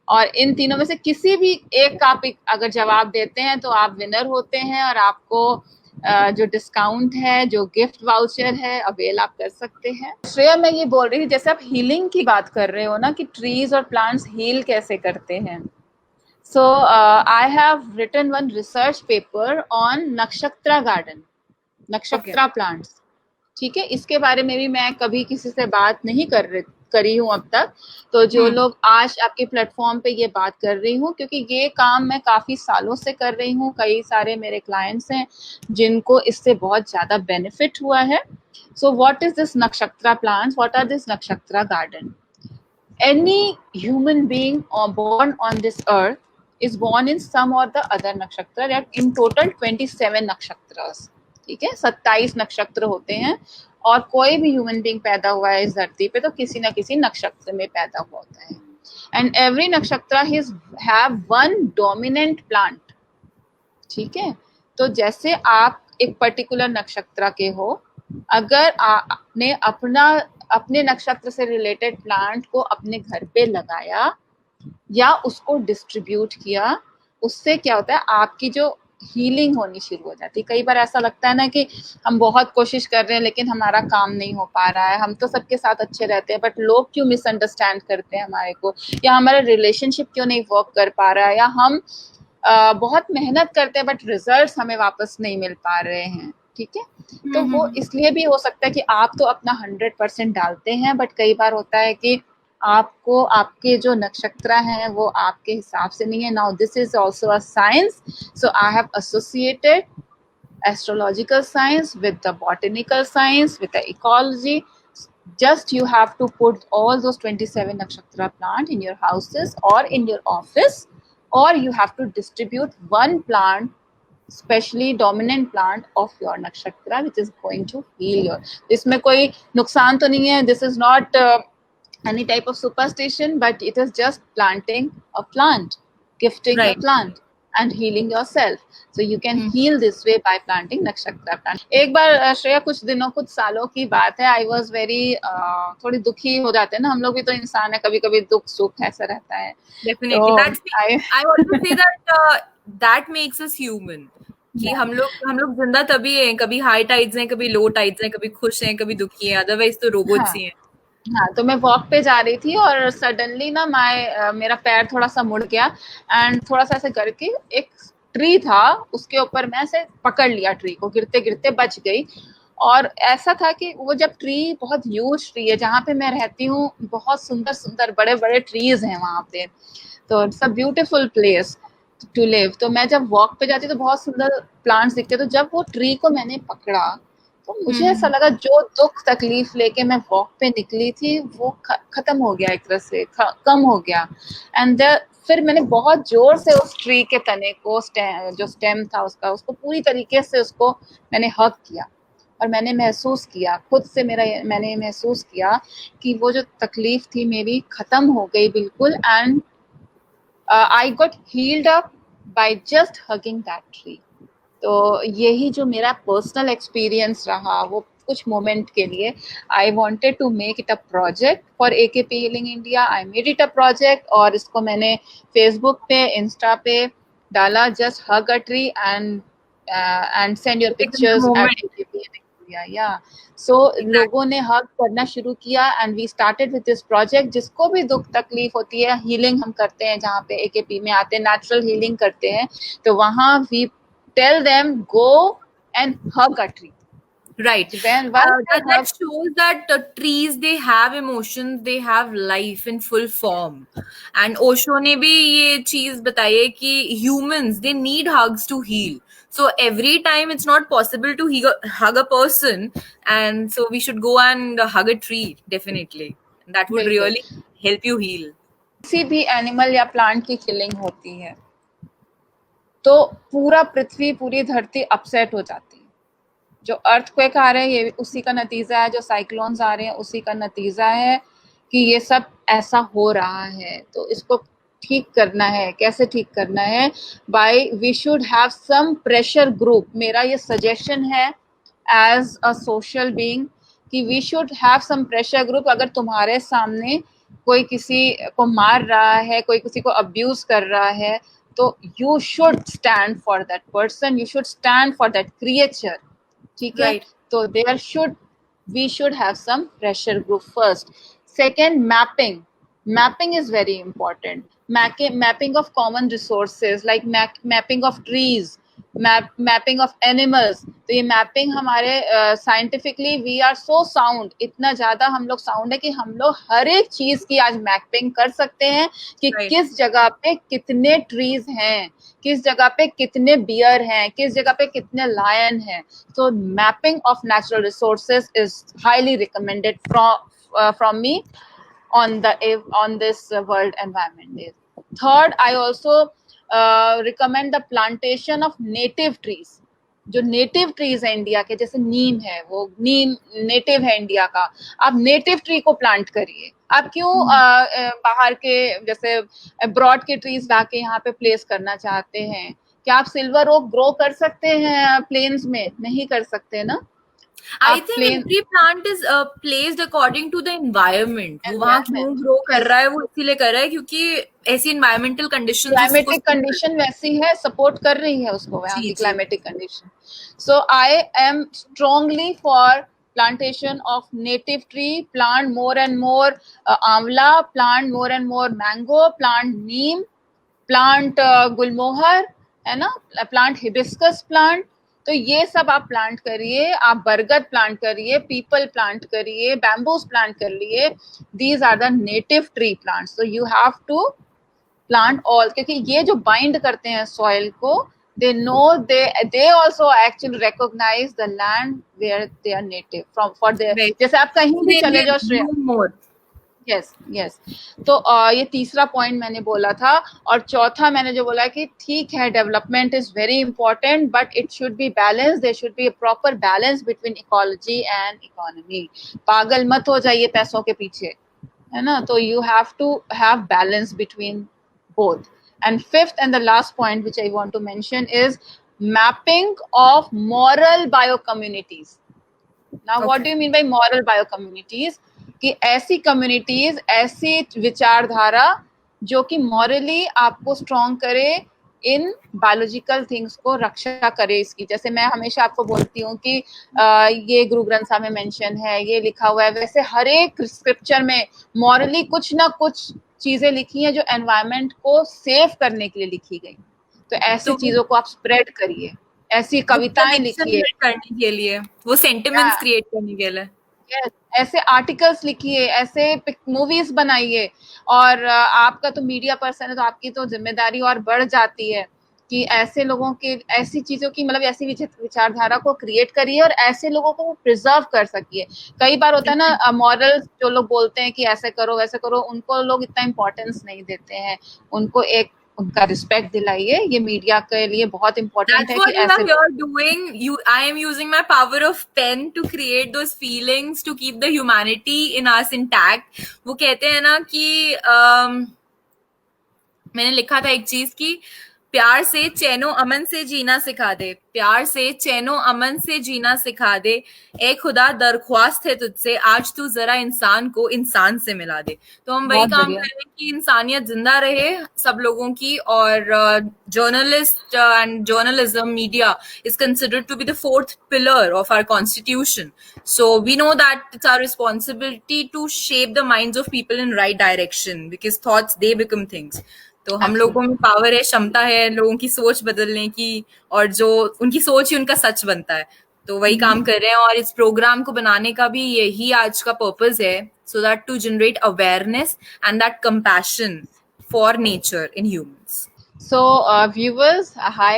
और इन तीनों में से किसी भी एक का आप अगर जवाब देते हैं तो आप विनर होते हैं और आपको जो डिस्काउंट है, जो गिफ्ट वाउचर है, अवेल आप कर सकते हैं। श्रेया, मैं ये बोल रही थी, जैसे आप हीलिंग की बात कर रहे हो ना कि ट्रीज और प्लांट्स हील कैसे करते हैं, so I have written one research paper on Nakshatra garden, Nakshatra plants. ठीक है, इसके बारे में भी मैं कभी किसी से बात नहीं करी हूँ अब तक। तो जो लोग आज आपके प्लेटफॉर्म पे ये बात कर रही हूँ, क्योंकि ये काम मैं काफी सालों से कर रही हूँ, कई सारे मेरे क्लाइंट्स हैं जिनको इससे बहुत ज्यादा बेनिफिट हुआ है। So what is this Nakshatra plants, what are this Nakshatra garden? Any human being born on this earth is born in some or the other nakshatra. There are in total 27 nakshatras. ठीक है, 27 नक्षत्र होते हैं और कोई भी ह्यूमन बीइंग पैदा हुआ है इस धरती पे तो किसी ना किसी नक्षत्र में पैदा हुआ होता है। एंड एवरी नक्षत्र हैव वन डोमिनेंट प्लांट। ठीक है, तो जैसे आप एक पर्टिकुलर नक्षत्र के हो, अगर आपने अपने नक्षत्र से रिलेटेड प्लांट को अपने घर पे लगाया या उसको डिस्ट्रीब्यूट किया, उससे क्या होता है, आपकी जो हीलिंग होनी शुरू हो जाती है। कई बार ऐसा लगता है ना कि हम बहुत कोशिश कर रहे हैं लेकिन हमारा काम नहीं हो पा रहा है, हम तो सबके साथ अच्छे रहते हैं, बट लोग क्यों मिसअंडरस्टैंड करते हैं हमारे को, या हमारा रिलेशनशिप क्यों नहीं वर्क कर पा रहा है, या हम बहुत मेहनत करते हैं बट रिजल्ट्स हमें वापस नहीं मिल पा रहे हैं। ठीक है, तो वो इसलिए भी हो सकता है कि आप तो अपना 100% डालते हैं, बट कई बार होता है कि आपको आपके जो नक्षत्र हैं वो आपके हिसाब से नहीं है। Now this is also a science, so I have associated astrological science with the botanical science, with the ecology. Just you have to put all those 27 nakshatra plant in your houses or in your office, or you have to distribute one plant, especially dominant plant of your nakshatra, which is going to heal your. इसमें कोई नुकसान तो नहीं है, this is not any type of superstition, but it is just planting a plant, gifting a plant and healing yourself. So you can heal this way by planting nakshatra plant. एक बार श्रेया, कुछ दिनों कुछ सालों की बात है, I was very थोड़ी दुखी हो जाते हैं ना हम लोग भी, तो इंसान है, कभी कभी दुख सुख ऐसा रहता है। Definitely, I always say that that makes us human. कि हम लोग जिंदा तभी हैं, कभी हाई टाइड्स हैं, कभी लो टाइड्स हैं, कभी खुश हैं, कभी दुखी हैं, अदरवाइज तो रोबोट्स ही हैं। हाँ, तो मैं वॉक पे जा रही थी और सडनली ना मेरा पैर थोड़ा सा मुड़ गया एंड थोड़ा सा ऐसे करके एक ट्री था उसके ऊपर मैं ऐसे पकड़ लिया, ट्री को गिरते गिरते बच गई। और ऐसा था कि वो जब ट्री बहुत ह्यूज ट्री है, जहाँ पे मैं रहती हूँ बहुत सुंदर सुंदर बड़े बड़े ट्रीज हैं वहाँ पे, तो it's a beautiful place. To live. तो मैं जब वॉक पे जाती तो बहुत सुंदर प्लांट्स दिखते, तो जब वो ट्री को मैंने पकड़ा तो मुझे ऐसा लगा जो दुख तकलीफ लेके मैं वॉक पे निकली थी वो खत्म हो गया, एक तरह से कम हो गया। एंड फिर मैंने बहुत जोर से उस ट्री के तने को, जो स्टेम था उसका, उसको पूरी तरीके से उसको मैंने हग किया, और मैंने महसूस किया खुद से, मैंने महसूस किया कि वो जो तकलीफ थी मेरी खत्म हो गई बिल्कुल। And I got healed up by just hugging that tree. तो यही जो मेरा पर्सनल एक्सपीरियंस रहा वो कुछ मोमेंट के लिए, I wanted to make it a project for AKP healing India. I made it a project, और इसको मैंने फेसबुक पे, इंस्टा पे डाला, just hug a tree and send your pictures at AKP healing India. या so लोगों ने hug करना शुरू किया, and we started with this project. जिसको भी दुख तकलीफ होती है, हीलिंग हम करते हैं, जहाँ पे AKP में आते हैं नेचुरल हीलिंग करते हैं, तो वहाँ we tell them go and hug a tree. Right. When once they That hug, shows that trees, they have emotions, they have life in full form. And Osho ने भी ये चीज बताई है कि humans, they need hugs to heal. So every time it's not possible to hug a person, and so we should go and hug a tree, definitely. That would बिल्कुल really help you heal. किसी भी animal या plant की killing होती है तो पूरा पृथ्वी, पूरी धरती अपसेट हो जाती है। जो अर्थक्वेक आ रहे हैं ये उसी का नतीजा है, जो साइक्लोन्स आ रहे हैं उसी का नतीजा है कि ये सब ऐसा हो रहा है। तो इसको ठीक करना है, कैसे ठीक करना है? By we should have some pressure group. मेरा ये सजेशन है एज अ सोशल बीइंग कि we should have some pressure group. अगर तुम्हारे सामने कोई किसी को मार रहा है, कोई किसी को अब्यूज कर रहा है, तो you should stand for that person, you should stand for that creature. ठीक है, Right. तो there should, we should have some pressure group first. Second, mapping is very important. Mapping of common resources, like mapping of trees, mapping of animals. तो ये mapping हमारे scientifically we are so sound, इतना ज्यादा हम लोग sound है कि हम लोग हर एक चीज की आज मैपिंग कर सकते हैं कि Right. किस जगह पे कितने ट्रीज हैं, किस जगह पे कितने बियर हैं, किस जगह पे कितने लायन हैं। So mapping of natural resources is highly recommended from me on this World Environment Day. Third, I also recommend the plantation of native trees. जो नेटिव ट्रीज है इंडिया के, जैसे नीम है, वो नीम नेटिव है इंडिया का, आप नेटिव ट्री को प्लांट करिए। आप क्यों बाहर के जैसे अब्रॉड के ट्रीज लाके यहाँ पे प्लेस करना चाहते हैं? क्या आप सिल्वर ओक ग्रो कर सकते हैं प्लेन्स में? नहीं कर सकते ना। I आप think plain every plant is placed according to the environment. वो वहाँ क्यों एनवायरमेंट, ग्रो कर रहा है, वो इसीलिए कर रहा है क्योंकि ऐसी environmental conditions उसको क्लाइमेटिक कंडीशन वैसी है, सपोर्ट कर रही है उसको वहाँ जी की जी climatic condition. So I am strongly for plantation of native tree, plant more and more amla, plant more and more mango, plant neem, plant गुलमोहर, है ना, प्लांट हिबिस्कस प्लांट। तो ये सब आप प्लांट करिए, आप बरगद प्लांट करिए, पीपल प्लांट करिए, बैम्बूस प्लांट कर लिए। These are the native tree plants. So you have to plant all, क्योंकि ये जो बाइंड करते हैं सॉइल को, they know, they also actually recognize the land where they are native from, for their, right. जैसे आप कहीं भी चले They जाओ Shreya. bloom more. Yes yes. तो ये तीसरा पॉइंट मैंने बोला था। और चौथा मैंने जो बोला कि ठीक है, development is very important but it should be balance, there should be a proper balance between ecology and economy. पागल मत हो जाइए पैसों के पीछे, है ना। तो you have to have balance between both. And fifth and the last point which I want to mention is mapping of moral biocommunities. Now what do you mean by moral biocommunities? कि ऐसी communities, ऐसी विचारधारा जो कि morally आपको strong करे, in biological things को रक्षा करे इसकी। जैसे मैं हमेशा आपको बोलती हूँ कि ये गुरु ग्रंथ साहब में मेंशन है, ये लिखा हुआ है, वैसे हर एक स्क्रिप्चर में मॉरली कुछ ना कुछ चीजें लिखी हैं जो एनवायरनमेंट को सेव करने के लिए लिखी गई। तो ऐसी तो चीजों को आप स्प्रेड करिए, ऐसी कविताएं लिखिए, करने के लिए, वो सेंटिमेंट्स क्रिएट करने के लिए। Yes, ऐसे आर्टिकल्स लिखिए, ऐसे मूवीज बनाइए। और आपका तो मीडिया पर्सन है तो आपकी तो जिम्मेदारी और बढ़ जाती है कि ऐसे लोगों के, ऐसी चीजों की, मतलब ऐसी विचारधारा को क्रिएट करिए और ऐसे लोगों को प्रिजर्व कर सकिए. कई बार होता है ना, मॉरल जो लोग बोलते हैं कि ऐसे करो वैसे करो, उनको लोग इतना इम्पोर्टेंस नहीं देते हैं. उनको एक उनका रिस्पेक्ट दिलाइए. ये मीडिया के लिए बहुत इम्पोर्टेंट That's है कि what you ऐसे are here doing. I am using my power of pen to create those feelings, to keep the humanity in us intact. वो कहते हैं ना कि मैंने लिखा था एक चीज की, प्यार से चैनो अमन से जीना सिखा दे, प्यार से चैनो अमन से जीना सिखा दे, ए खुदा दरख्वास्त है तुझसे, आज तू जरा इंसान को इंसान से मिला दे. तो हम वही बहुत काम बढ़िया. कर रहे हैं कि इंसानियत जिंदा रहे सब लोगों की. और journalist and journalism media is considered to be the fourth pillar of our constitution. So we know that it's our responsibility to shape the minds of people in right direction, because thoughts, they become things. तो हम लोगों में power है, क्षमता है लोगों की सोच बदलने की, और जो उनकी सोच ही उनका सच बनता है. तो वही काम कर रहे हैं, और इस प्रोग्राम को बनाने का भी यही आज का पर्पस है, so that to generate awareness and that compassion for nature in humans. So, viewers, hi.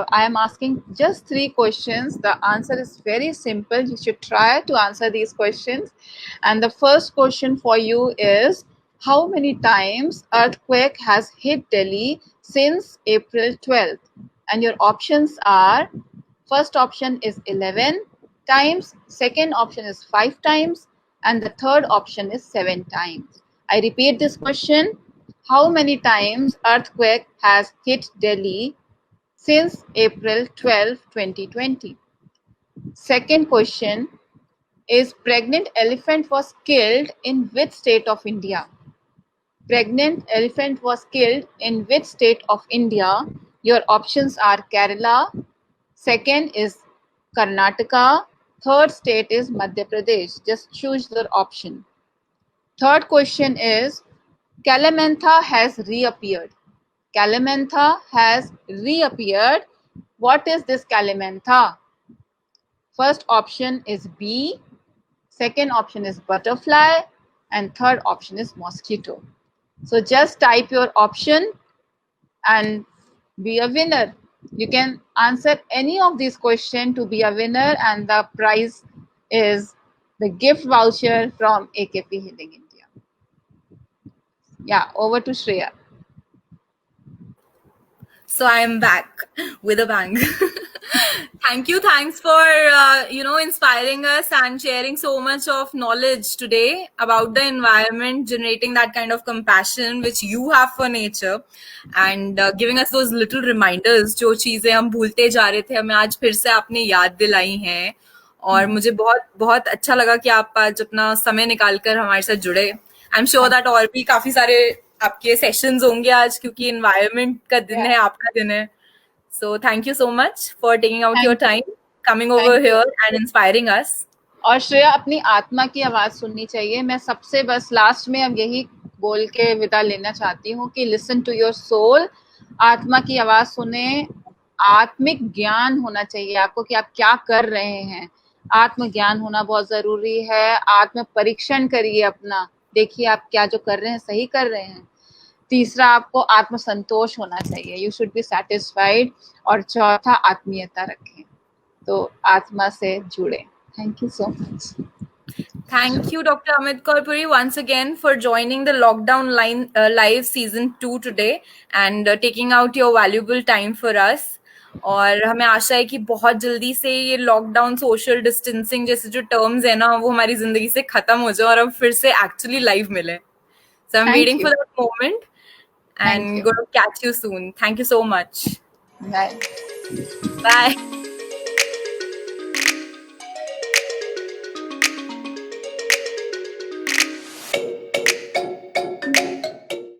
I am asking just 3 questions. The answer is very simple. You should try to answer these questions. And the first question for you is, how many times earthquake has hit Delhi since April 12th? And your options are, first option is 11 times, second option is 5 times, and the third option is 7 times. I repeat this question. How many times earthquake has hit Delhi since April 12, 2020? Second question is, pregnant elephant was killed in which state of India? Pregnant elephant was killed in which state of India? Your options are Kerala, second is Karnataka, third state is Madhya Pradesh. Just choose your option. Third question is, Kalamantha has reappeared. Kalamantha has reappeared. What is this Kalamantha? First option is bee, second option is butterfly, and third option is mosquito. So just type your option and be a winner. You can answer any of these questions to be a winner, and the prize is the gift voucher from AKP Healing India. Yeah, over to Shreya. So I am back with a bang. Thanks for inspiring us and sharing so much of knowledge today about the environment, generating that kind of compassion which you have for nature, and giving us those little reminders. जो चीजें हम भूलते जा रहे थे, हमें आज फिर से आपने याद दिलाई हैं. और मुझे बहुत बहुत अच्छा लगा कि आप आज अपना समय निकालकर हमारे साथ जुड़े. आई एम श्योर दैट और भी काफी सारे आपके सेशंस होंगे आज, क्योंकि एनवायरनमेंट का दिन है, आपका दिन है. So thank you so much for taking out your time, coming over here and inspiring अस. और श्रेया, अपनी आत्मा की आवाज सुननी चाहिए. मैं सबसे बस लास्ट में अब यही बोल के विदा लेना चाहती हूँ कि लिसन टू योर सोल. आत्मा की आवाज सुने. आत्मिक ज्ञान होना चाहिए आपको कि आप क्या कर रहे हैं. आत्मज्ञान होना बहुत जरूरी है. आत्म परीक्षण करिए अपना, देखिए आप क्या जो कर रहे हैं सही कर रहे हैं. तीसरा, आपको आत्मसंतोष होना चाहिए. You should be satisfied. और चौथा, आत्मीयता रखें. तो आत्मा से जुड़े. Thank you so much. Thank you, Dr. Amit Kaur Puri, once again for joining the Lockdown Live Season 2 today and taking out your valuable time for us. और हमें आशा है कि बहुत जल्दी से ये लॉकडाउन, सोशल डिस्टेंसिंग जैसे जो टर्म्स है ना, वो हमारी जिंदगी से खत्म हो जाए और हम फिर से एक्चुअली लाइव मिले. So I'm waiting for that moment and going to catch you soon. Thank you so much. Bye. Bye.